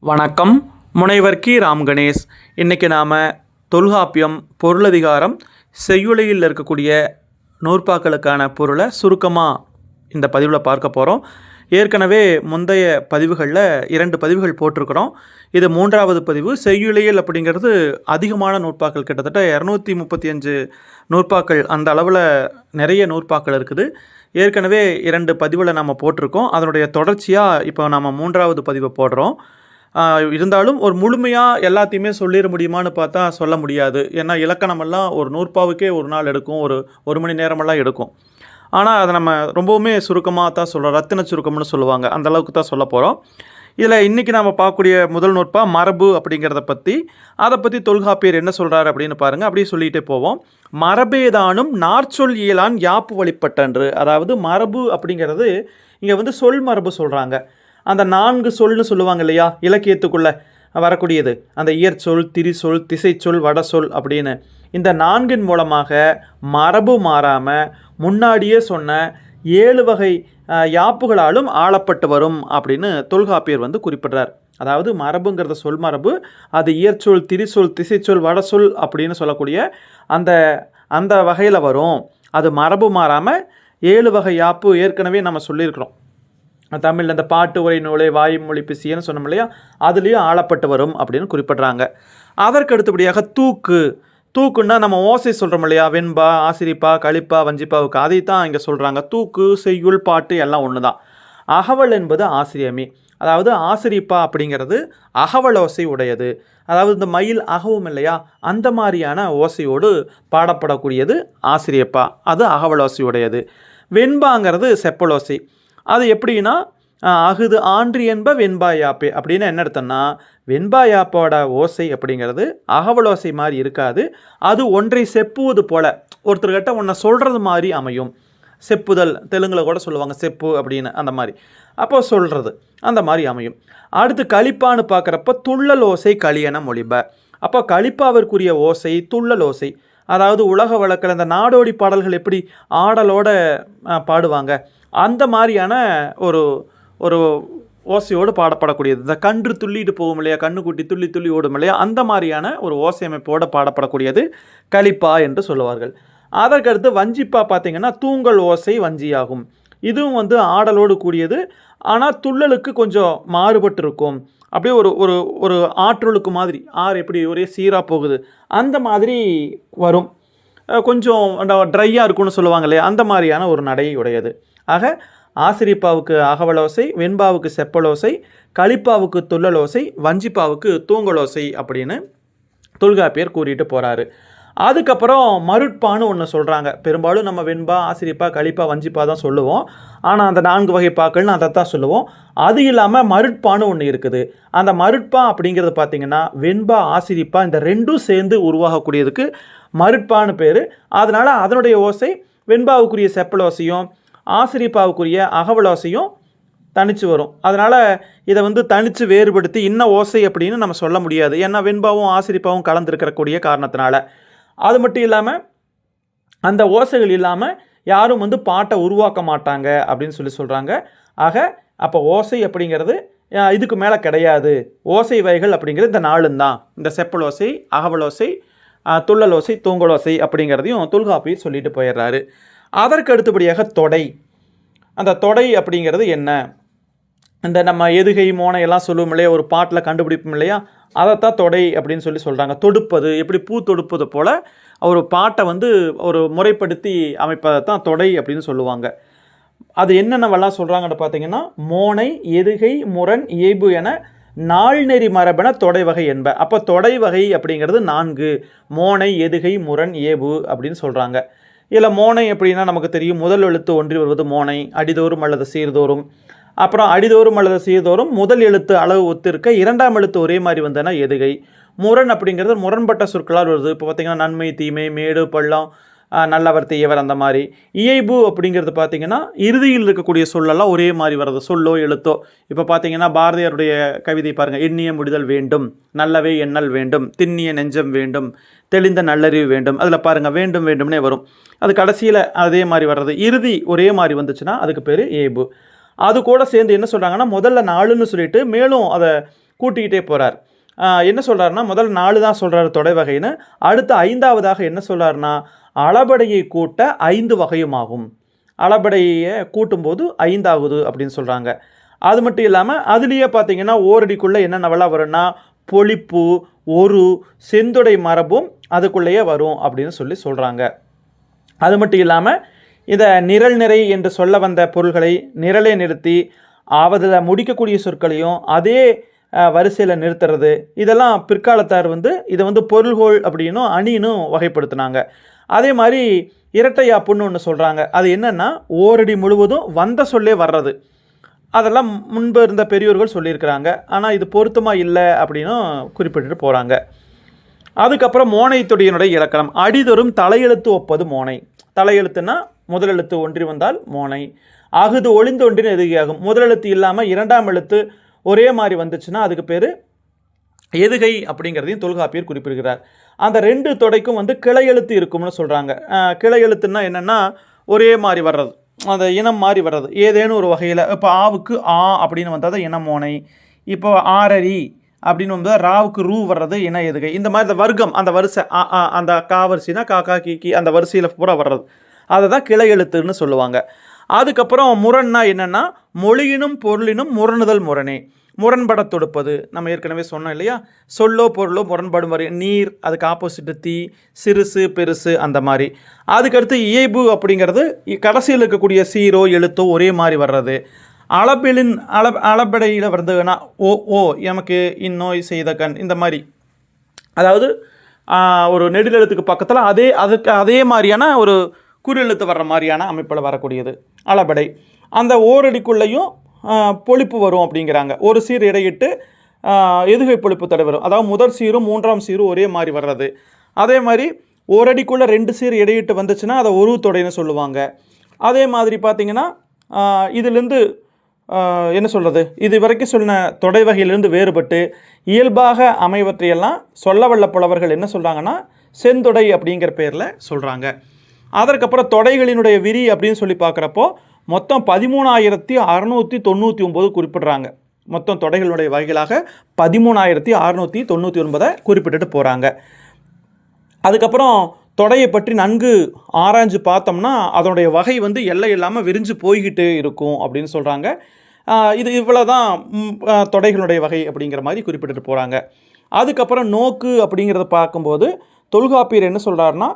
வணக்கம். முனைவர் கி. ராம் கணேஷ். இன்றைக்கி நாம் தொல்காப்பியம் பொருளதிகாரம் செய்யுளில் இருக்கக்கூடிய நூற்பாக்களுக்கான பொருளை சுருக்கமாக இந்த பதிவில் பார்க்க போகிறோம். ஏற்கனவே முந்தைய பதிவுகளில் 2 பதிவுகள் போட்டிருக்கிறோம். இது 3வது பதிவு. செய்யுளியல் அப்படிங்கிறது அதிகமான நூற்பாக்கள், கிட்டத்தட்ட 235 நூற்பாக்கள், அந்த அளவில் நிறைய நூற்பாக்கள் இருக்குது. ஏற்கனவே 2 பதிவில் நம்ம போட்டிருக்கோம். அதனுடைய தொடர்ச்சியாக இப்போ நம்ம 3வது பதிவை போடுறோம். இருந்தாலும் ஒரு முழுமையாக எல்லாத்தையுமே சொல்லிட முடியுமான்னு பார்த்தா சொல்ல முடியாது. ஏன்னா இலக்கணமெல்லாம் ஒரு நூற்பாவுக்கே ஒரு நாள் எடுக்கும், ஒரு மணி நேரமெல்லாம் எடுக்கும். ஆனால் அதை நம்ம ரொம்பவுமே சுருக்கமாக தான் சொல்கிறோம். ரத்தின சுருக்கம்னு சொல்லுவாங்க, அந்த அளவுக்கு தான் சொல்ல போகிறோம். இதில் இன்றைக்கி நம்ம பார்க்கக்கூடிய முதல் நூற்பா மரபு அப்படிங்கிறத பற்றி, அதை பற்றி தொல்காப்பியர் என்ன சொல்கிறார் அப்படின்னு பாருங்கள். அப்படியே சொல்லிகிட்டே போவோம். மரபேதானும் நாற்சொல் இயலான் யாப்பு வழிபட்டன்று. அதாவது மரபு அப்படிங்கிறது இங்கே சொல் மரபு சொல்கிறாங்க. அந்த 4 சொல்னு சொல்லுவாங்க இல்லையா, இலக்கியத்துக்குள்ளே வரக்கூடியது, அந்த இயற்சொல், திரிசொல், திசைச்சொல், வடசொல் அப்படின்னு. இந்த 4 மூலமாக மரபு மாறாமல் முன்னாடியே சொன்ன 7 வகை யாப்புகளாலும் ஆளப்பட்டு வரும் அப்படின்னு தொல்காப்பியர் குறிப்பிடுறார். அதாவது மரபுங்கிறத சொல் மரபு, அது இயற்சொல், திரிசொல், திசைச்சொல், வடசொல் அப்படின்னு சொல்லக்கூடிய அந்த அந்த வகையில் வரும். அது மரபு மாறாமல் 7 வகை யாப்பு ஏற்கனவே நம்ம சொல்லியிருக்கிறோம். தமிழில் இந்த பாட்டு உரை நூலை வாய்மொழி பிசியன்னு சொன்னோம் இல்லையா, அதுலேயும் ஆளப்பட்டு வரும் அப்படின்னு குறிப்பிட்றாங்க. அதற்கு அடுத்தபடியாக தூக்குன்னா நம்ம ஓசை சொல்கிறோம் இல்லையா, வெண்பா, ஆசிரிப்பா, களிப்பா, வஞ்சிப்பாவுக்கு, அதை தான் இங்கே சொல்கிறாங்க. தூக்கு, செய்யுள், பாட்டு எல்லாம் ஒன்று தான். அகவல் என்பது ஆசிரியமே. அதாவது ஆசிரிப்பா அப்படிங்கிறது அகவல் ஓசை உடையது. அதாவது இந்த மயில் அகவும் இல்லையா, அந்த மாதிரியான ஓசையோடு பாடப்படக்கூடியது ஆசிரியப்பா, அது அகவல் ஓசை உடையது. வெண்பாங்கிறது செப்பலோசை. அது எப்படின்னா, அகுது ஆன்றி என்ப வெண்பா யாப்பே அப்படின்னு என்ன அர்த்தம்னா, வெண்பா யாப்போட ஓசை அப்படிங்கிறது அகவலோசை மாதிரி இருக்காது. அது ஒன்றை செப்புவது போல, ஒருத்தர்கிட்ட ஒன்றை சொல்கிறது மாதிரி அமையும். செப்புதல், தெலுங்கில் கூட சொல்லுவாங்க செப்பு அப்படின்னு, அந்த மாதிரி. அப்போ சொல்கிறது அந்த மாதிரி அமையும். அடுத்து களிப்பான்னு பார்க்குறப்ப துள்ளல் ஓசை களியென மொழிப. அப்போ களிப்பாவிற்குரிய ஓசை துள்ளல் ஓசை. அதாவது உலக வழக்கில் இந்த நாடோடி பாடல்கள் எப்படி ஆடலோட பாடுவாங்க, அந்த மாதிரியான ஒரு ஓசையோடு பாடப்படக்கூடியது. இந்த கன்று துள்ளிட்டு போகும் இல்லையா, கண்ணுக்குட்டி துள்ளி துள்ளி ஓடும் இல்லையா, அந்த மாதிரியான ஒரு ஓசை அமைப்போடு பாடப்படக்கூடியது களிப்பா என்று சொல்லுவார்கள். அதற்கடுத்து வஞ்சிப்பா பார்த்திங்கன்னா தூங்கல் ஓசை வஞ்சியாகும். இதுவும் ஆடலோடு கூடியது, ஆனால் துள்ளலுக்கு கொஞ்சம் மாறுபட்டு இருக்கும். அப்படியே ஒரு ஆற்றலுக்கு மாதிரி, ஆறு எப்படி ஒரே சீராக போகுது அந்த மாதிரி வரும். கொஞ்சம் ட்ரையாக இருக்கும்னு சொல்லுவாங்க இல்லையா, அந்த மாதிரியான ஒரு நடை உடையது. ஆக ஆசிரிப்பாவுக்கு அகவலோசை, வெண்பாவுக்கு செப்பலோசை, களிப்பாவுக்கு துள்ளலோசை, வஞ்சிப்பாவுக்கு தூங்கலோசை அப்படின்னு தொல்காப்பியர் கூறிட்டு போகிறாரு. அதுக்கப்புறம் மருட்பான்னு ஒன்று சொல்கிறாங்க. பெரும்பாலும் நம்ம வெண்பா, ஆசிரிப்பா, களிப்பா, வஞ்சிப்பா தான் சொல்லுவோம். ஆனால் அந்த 4 வகை பாக்கள்னு அதை தான் சொல்லுவோம். அது இல்லாமல் மருட்பான்னு ஒன்று இருக்குது. அந்த மருட்பா அப்படிங்கிறது பார்த்திங்கன்னா வெண்பா, ஆசிரிப்பா இந்த 2ம் சேர்ந்து உருவாகக்கூடியதுக்கு மருட்பான்னு பேர். அதனால் அதனுடைய ஓசை வெண்பாவுக்குரிய செப்பலோசையும் ஆசிரிப்பாவுக்குரிய அகவலோசையும் தனித்து வரும். அதனால் இதை தனித்து வேறுபடுத்தி இன்ன ஓசை அப்படின்னு நம்ம சொல்ல முடியாது. ஏன்னா வெண்பாவும் ஆசிரிப்பாவும் கலந்துருக்கக்கூடிய காரணத்தினால. அது மட்டும் இல்லாமல் அந்த ஓசைகள் இல்லாமல் யாரும் பாட்டை உருவாக்க மாட்டாங்க அப்படின்னு சொல்கிறாங்க. ஆக அப்போ ஓசை அப்படிங்கிறது இதுக்கு மேலே கிடையாது. ஓசை வகைகள் அப்படிங்கிறது இந்த 4 தான். இந்த செப்பலோசை, அகவலோசை, துள்ளலோசை, தூங்கலோசை அப்படிங்கிறதையும் தொல்காப்பியர் சொல்லிட்டு போயிடுறாரு. அதற்கு அடுத்தபடியாக தொடை. அந்த தொடை அப்படிங்கிறது என்ன, இந்த நம்ம எதுகை, மோனை எல்லாம் சொல்லுவோம் இல்லையா, ஒரு பாட்டில் கண்டுபிடிப்போம் இல்லையா, அதைத்தான் தொடை அப்படின்னு சொல்கிறாங்க. தொடுப்பது, எப்படி பூ தொடுப்பது போல் ஒரு பாட்டை ஒரு முறைப்படுத்தி அமைப்பதை தான் தொடை அப்படின்னு சொல்லுவாங்க. அது என்னென்னவெல்லாம் சொல்கிறாங்கன்னு பார்த்தீங்கன்னா, மோனை, எதுகை, முரண், இயைபு என 4 நெறி மரபென தொடை வகை என்ப. அப்போ தொடை வகை அப்படிங்கிறது 4: மோனை, எதுகை, முரண், இயைபு அப்படின்னு சொல்கிறாங்க. இதில் மோனை அப்படின்னா நமக்கு தெரியும், முதல் எழுத்து ஒன்றி வருவது மோனை, அடிதோறும் அல்லது சீர்தோறும். அப்புறம் அடிதோறும் அல்லது சீர்தோறும் முதல் எழுத்து அளவு ஒத்திருக்க 2ஆம் எழுத்து ஒரே மாதிரி வந்தனா எதுகை. முரண் அப்படிங்கிறது முரண்பட்ட சொற்களால் வருது. இப்போ பார்த்திங்கன்னா நன்மை, தீமை, மேடு, பள்ளம், நல்லவர், தீயவர், அந்த மாதிரி. இயைபு அப்படிங்கிறது பார்த்திங்கன்னா இறுதியில் இருக்கக்கூடிய சொல்லெல்லாம் ஒரே மாதிரி வர்றது, சொல்லோ எழுத்தோ. இப்போ பார்த்திங்கன்னா பாரதியாருடைய கவிதை பாருங்கள், எண்ணிய முடிதல் வேண்டும், நல்லவே எண்ணல் வேண்டும், திண்ணிய நெஞ்சம் வேண்டும், தெளிந்த நல்லறிவு வேண்டும். அதில் பாருங்கள் வேண்டும் வேண்டும்னே வரும். அது கடைசியில் அதே மாதிரி வர்றது, இறுதி ஒரே மாதிரி வந்துச்சுன்னா அதுக்கு பேர் இயைபு. அது கூட சேர்ந்து என்ன சொல்கிறாங்கன்னா, முதல்ல 4ன்னு சொல்லிட்டு மேலும் அதை கூட்டிக்கிட்டே போகிறார். என்ன சொல்கிறாருன்னா, முதல் 4 தான் சொல்கிறாரு தொடை வகைன்னு. அடுத்து 5வதாக என்ன சொல்கிறாருன்னா, அளபடையை கூட்ட 5 வகையுமாகும். அளபடையை கூட்டும்போது 5 ஆகுது அப்படின்னு சொல்கிறாங்க. அது மட்டும் இல்லாமல் அதுலேயே பார்த்தீங்கன்னா ஓரடிக்குள்ளே என்னென்னவெல்லாம் வரும்னா பொழிப்பு, ஒரு, செந்தொடை மரபும் அதுக்குள்ளேயே வரும் அப்படின்னு சொல்கிறாங்க. அது மட்டும் இல்லாமல் இதை நிரல் நிறை என்று சொல்ல வந்த பொருள்களை நிரலை நிறுத்தி அதில் முடிக்கக்கூடிய சொற்களையும் அதே வரிசையில் நிறுத்துறது, இதெல்லாம் பிற்காலத்தார் இதை பொருள்கோள் அப்படின்னும் அணினும் வகைப்படுத்தினாங்க. அதே மாதிரி இரட்டையாப்புன்னு ஒன்று சொல்கிறாங்க. அது என்னென்னா ஓரடி முழுவதும் வந்த சொல்லே வர்றது. அதெல்லாம் முன்பு இருந்த பெரியோர்கள் சொல்லியிருக்கிறாங்க. ஆனால் இது பொருத்தமாக இல்லை அப்படின்னும் குறிப்பிட்டு போகிறாங்க. அதுக்கப்புறம் மோனைத்தொடியினுடைய இலக்கணம். அடிதொரும் தலையெழுத்து ஒப்பது மோனை. தலையெழுத்துன்னா முதலெழுத்து ஒன்றி வந்தால் மோனை. அகுது ஒளிந்தொன்றின் எதுகையாகும். முதலெழுத்து இல்லாமல் 2ஆம் எழுத்து ஒரே மாதிரி வந்துச்சுன்னா அதுக்கு பேர் எதுகை அப்படிங்கிறதையும் தொல்காப்பியர் குறிப்பிடுகிறார். அந்த 2 தொடைக்கும் கிளை எழுத்து இருக்கும்னு சொல்கிறாங்க. கிளை எழுத்துன்னா என்னென்னா ஒரே மாதிரி வர்றது, அந்த இனம் மாதிரி வர்றது. ஏதேனும் ஒரு வகையில் இப்போ ஆவுக்கு ஆ அப்படின்னு வந்தால் தான் இனம் மோனை. இப்போ ஆரரி அப்படின்னு வந்தால் ராவுக்கு ரூ வர்றது இன எதுகை. இந்த மாதிரி அந்த வர்க்கம், அந்த வரிசை அந்த கா வரிசைனா காக்கா கீக்கி அந்த வரிசையில் பூரா வர்றது, அதை தான் கிளை எழுத்துன்னு சொல்லுவாங்க. அதுக்கப்புறம் முரண்னா என்னென்னா மொழியினும் பொருளினும் முரணுதல் முரணே. முரண்பட தொடுப்பது. நம்ம ஏற்கனவே சொன்னோம் இல்லையா, சொல்லோ பொருளோ முரண்படும் வரை. நீர் அதுக்கு ஆப்போசிட்டு தீ, சிறுசு பெருசு அந்த மாதிரி. அதுக்கடுத்து இயைபு அப்படிங்கிறது கடைசியில் இருக்கக்கூடிய சீரோ எழுத்தோ ஒரே மாதிரி வர்றது. அளபிலின் அளபடையில் வருதுன்னா ஓ ஓ எமக்கு இந்நோய் செய்த கண் இந்த மாதிரி. அதாவது ஒரு நெடிலெழுத்துக்கு பக்கத்தில் அதே மாதிரியான ஒரு குறியெழுத்து வர்ற மாதிரியான அமைப்பில் வரக்கூடியது அளபடை. அந்த ஓரடிக்குள்ளேயும் பொழிப்பு வரும் அப்படிங்கிறாங்க. ஒரு சீர் இடையிட்டு எதுகை பொழிப்பு தடை வரும். அதாவது முதல் சீரும் 3ஆம் சீரும் ஒரே மாதிரி வர்றது. அதே மாதிரி ஓரடிக்குள்ளே 2 சீர் இடையிட்டு வந்துச்சுன்னா அதை ஒரு தொடைன்னு சொல்லுவாங்க. அதே மாதிரி பார்த்திங்கன்னா இதிலேருந்து என்ன சொல்கிறது, இது வரைக்கும் சொன்ன தொடை வகையிலிருந்து வேறுபட்டு இயல்பாக அமைவற்றையெல்லாம் சொல்ல வல்ல புலவர்கள் என்ன சொல்கிறாங்கன்னா செந்தொடை அப்படிங்கிற பேரில் சொல்கிறாங்க. அதற்கப்புறம் தொடைகளினுடைய விரி அப்படின்னு சொல்லி பார்க்குறப்போ மொத்தம் 13,699 குறிப்பிடுறாங்க. மொத்தம் தொடைகளுடைய வகைகளாக 13,699 குறிப்பிட்டுட்டு போகிறாங்க. அதுக்கப்புறம் தொடையை பற்றி நன்கு ஆராய்ஞ்சு பார்த்தோம்னா அதனுடைய வகை எல்லை இல்லாமல் விரிஞ்சு போய்கிட்டு இருக்கும் அப்படின்னு சொல்கிறாங்க. இது இவ்வளோ தான் தொடைகளுடைய வகை அப்படிங்கிற மாதிரி குறிப்பிட்டுட்டு போகிறாங்க. அதுக்கப்புறம் நோக்கு அப்படிங்கிறத பார்க்கும்போது தொல்காப்பியர் என்ன சொல்கிறாருன்னா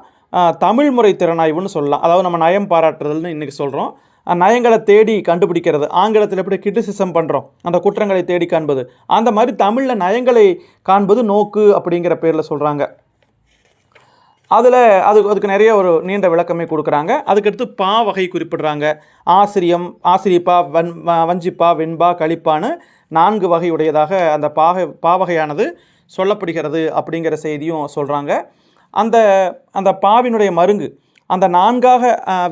தமிழ் முறை திறனாய்வுன்னு சொல்லலாம். அதாவது நம்ம நயம் பாராட்டுறதுன்னு இன்றைக்கி சொல்கிறோம். நயங்களை தேடி கண்டுபிடிக்கிறது. ஆங்கிலத்தில் எப்படி கிரிட்டிசிசம் பண்ணுறோம், அந்த குற்றங்களை தேடி காண்பது, அந்த மாதிரி தமிழில் நயங்களை காண்பது நோக்கு அப்படிங்கிற பேரில் சொல்கிறாங்க. அதுக்கு நிறைய ஒரு நீண்ட விளக்கமே கொடுக்குறாங்க. அதுக்கடுத்து பா வகை குறிப்பிடுறாங்க. ஆசிரியம், ஆசிரியப்பா, வஞ்சிப்பா, வெண்பா, களிப்பான்னு 4 வகை உடையதாக அந்த பாவகையானது சொல்லப்படுகிறது அப்படிங்கிற செய்தியும் சொல்கிறாங்க. அந்த பாவினுடைய மருங்கு அந்த 4ஆக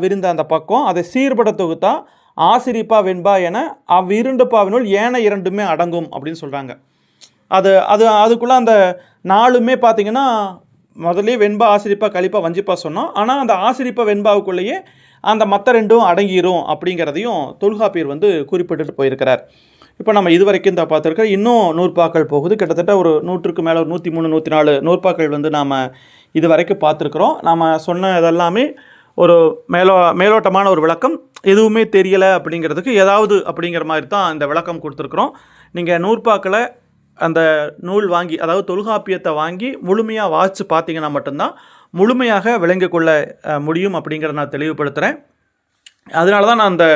விரிந்த அந்த பக்கம் அதை சீர்பட தொகுத்தா ஆசிரிப்பா வெண்பா என அவ்விரண்டு பாவினுள் ஏன 2மே அடங்கும் அப்படின்னு சொல்கிறாங்க. அதுக்குள்ளே அந்த 4மே பார்த்திங்கன்னா முதலே வெண்பா, ஆசிரிப்பா, களிப்பா, வஞ்சிப்பா சொன்னோம். ஆனால் அந்த ஆசிரிப்பா வெண்பாவுக்குள்ளேயே அந்த மற்ற 2ம் அடங்கிரும் அப்படிங்கிறதையும் தொல்காப்பியர் குறிப்பிட்டு போயிருக்கிறார். இப்போ நம்ம இதுவரைக்கும் இந்த பார்த்துருக்க இன்னும் நூற்பாக்கள் போகுது. கிட்டத்தட்ட ஒரு 100க்கு மேலே ஒரு 103, 104 நூற்பாக்கள் நாம் இது வரைக்கும் பார்த்துருக்குறோம். நாம் சொன்ன இதெல்லாமே ஒரு மேலோட்டமான ஒரு விளக்கம். எதுவுமே தெரியலை அப்படிங்கிறதுக்கு ஏதாவது அப்படிங்கிற மாதிரி தான் இந்த விளக்கம் கொடுத்துருக்குறோம். நீங்கள் நூற்பாக்களை அந்த நூல் வாங்கி, அதாவது தொல்காப்பியத்தை வாங்கி முழுமையாக வாசித்து பார்த்தீங்கன்னா மட்டும்தான் முழுமையாக விளங்கி கொள்ள முடியும் அப்படிங்கிறத நான் தெளிவுபடுத்துகிறேன். அதனால தான் நான் அந்த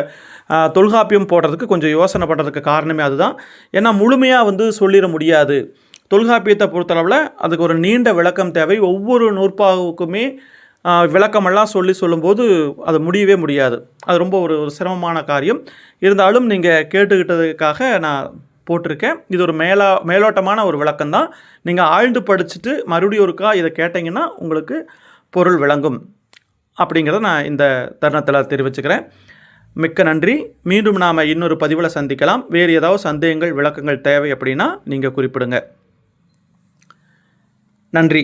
தொல்காப்பியம் போடுறதுக்கு கொஞ்சம் யோசனை பண்ணுறதுக்கு காரணமே அதுதான். ஏன்னா முழுமையாக சொல்லிட முடியாது. தொல்காப்பியத்தை பொறுத்தளவில் அதுக்கு ஒரு நீண்ட விளக்கம் தேவை. ஒவ்வொரு நூற்பாவுக்குமே விளக்கமெல்லாம் சொல்லும்போது அது முடியவே முடியாது. அது ரொம்ப ஒரு சிரமமான காரியம். இருந்தாலும் நீங்கள் கேட்டுக்கிட்டதுக்காக நான் போட்டிருக்கேன். இது ஒரு மேலோட்டமான ஒரு விளக்கம்தான். நீங்கள் ஆழ்ந்து படிச்சுட்டு மறுபடியும் ஒருக்கா இதை கேட்டிங்கன்னா உங்களுக்கு பொருள் விளங்கும் அப்படிங்கிறத நான் இந்த தருணத்தில் தெரிவிச்சுக்கிறேன். மிக்க நன்றி. மீண்டும் நாம் இன்னொரு பதிவில் சந்திக்கலாம். வேறு ஏதாவது சந்தேகங்கள், விளக்கங்கள் தேவை அப்படின்னா நீங்கள் குறிப்பிடுங்க. நன்றி.